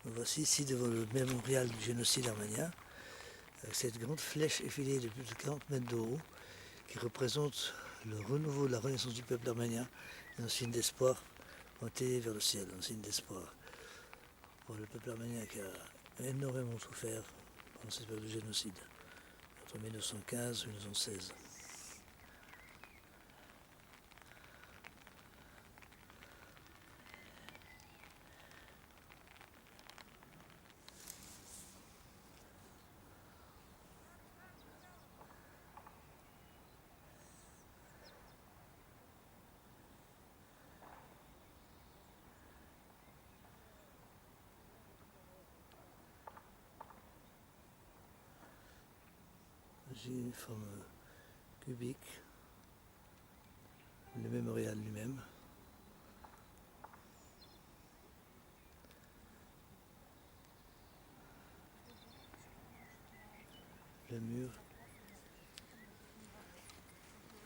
Nous voici ici devant le mémorial du génocide arménien, avec cette grande flèche effilée de plus de 40 mètres de haut, qui représente le renouveau de la renaissance du peuple arménien, et un signe d'espoir pointé vers le ciel, un signe d'espoir pour le peuple arménien qui a énormément souffert pendant cette période de génocide, entre 1915 et 1916. J'ai une forme cubique, le mémorial lui-même. Le mur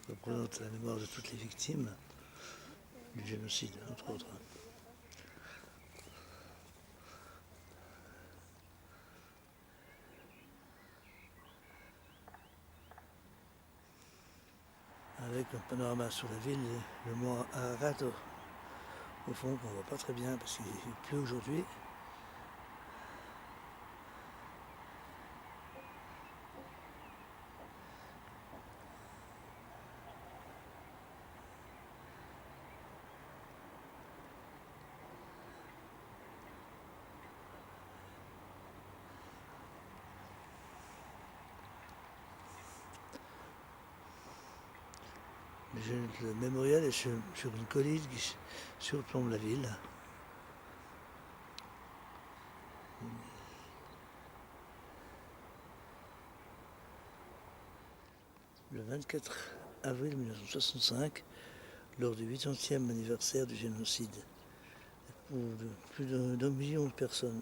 représente la mémoire de toutes les victimes du génocide, entre autres. Avec un panorama sur la ville, le mont Ararat au fond qu'on ne voit pas très bien parce qu'il pleut aujourd'hui. Le mémorial est sur une colline qui surplombe la ville. Le 24 avril 1965, lors du 80e anniversaire du génocide, où plus d'un million de personnes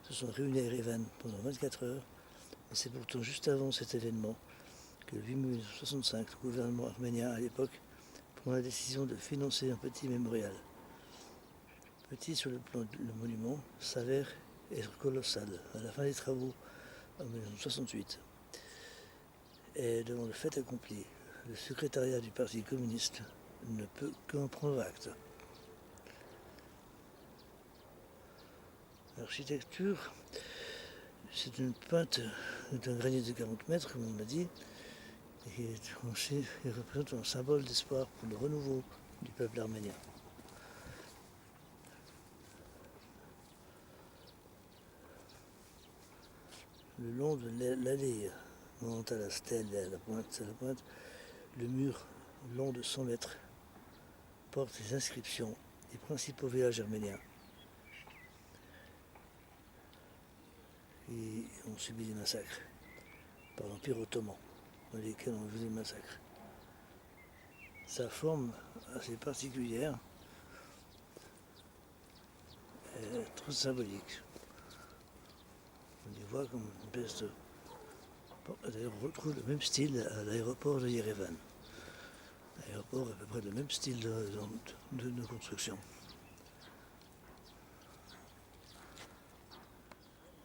se sont réunies à Erevan pendant 24 heures. Et c'est pourtant juste avant cet événement que le 8 mai 1965, le gouvernement arménien à l'époque prend la décision de financer un petit mémorial. Petit sur le plan du monument, s'avère être colossal à la fin des travaux en 1968. Et devant le fait accompli, le secrétariat du Parti communiste ne peut qu'en prendre acte. L'architecture, c'est une pinte d'un granit de 40 mètres, comme on l'a dit, et qui représente un symbole d'espoir pour le renouveau du peuple arménien. Le long de l'allée monte à la stèle et à la pointe, le mur long de 100 mètres porte les inscriptions des principaux villages arméniens qui ont subi des massacres par l'Empire ottoman, dans lesquels on faisait des massacres. Sa forme assez particulière est très symbolique. On y voit comme une espèce de... D'ailleurs, on retrouve le même style à l'aéroport de Yerevan. L'aéroport est à peu près le même style de construction.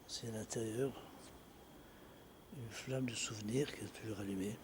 C'est à l'intérieur une flamme de souvenir qui est toujours allumée.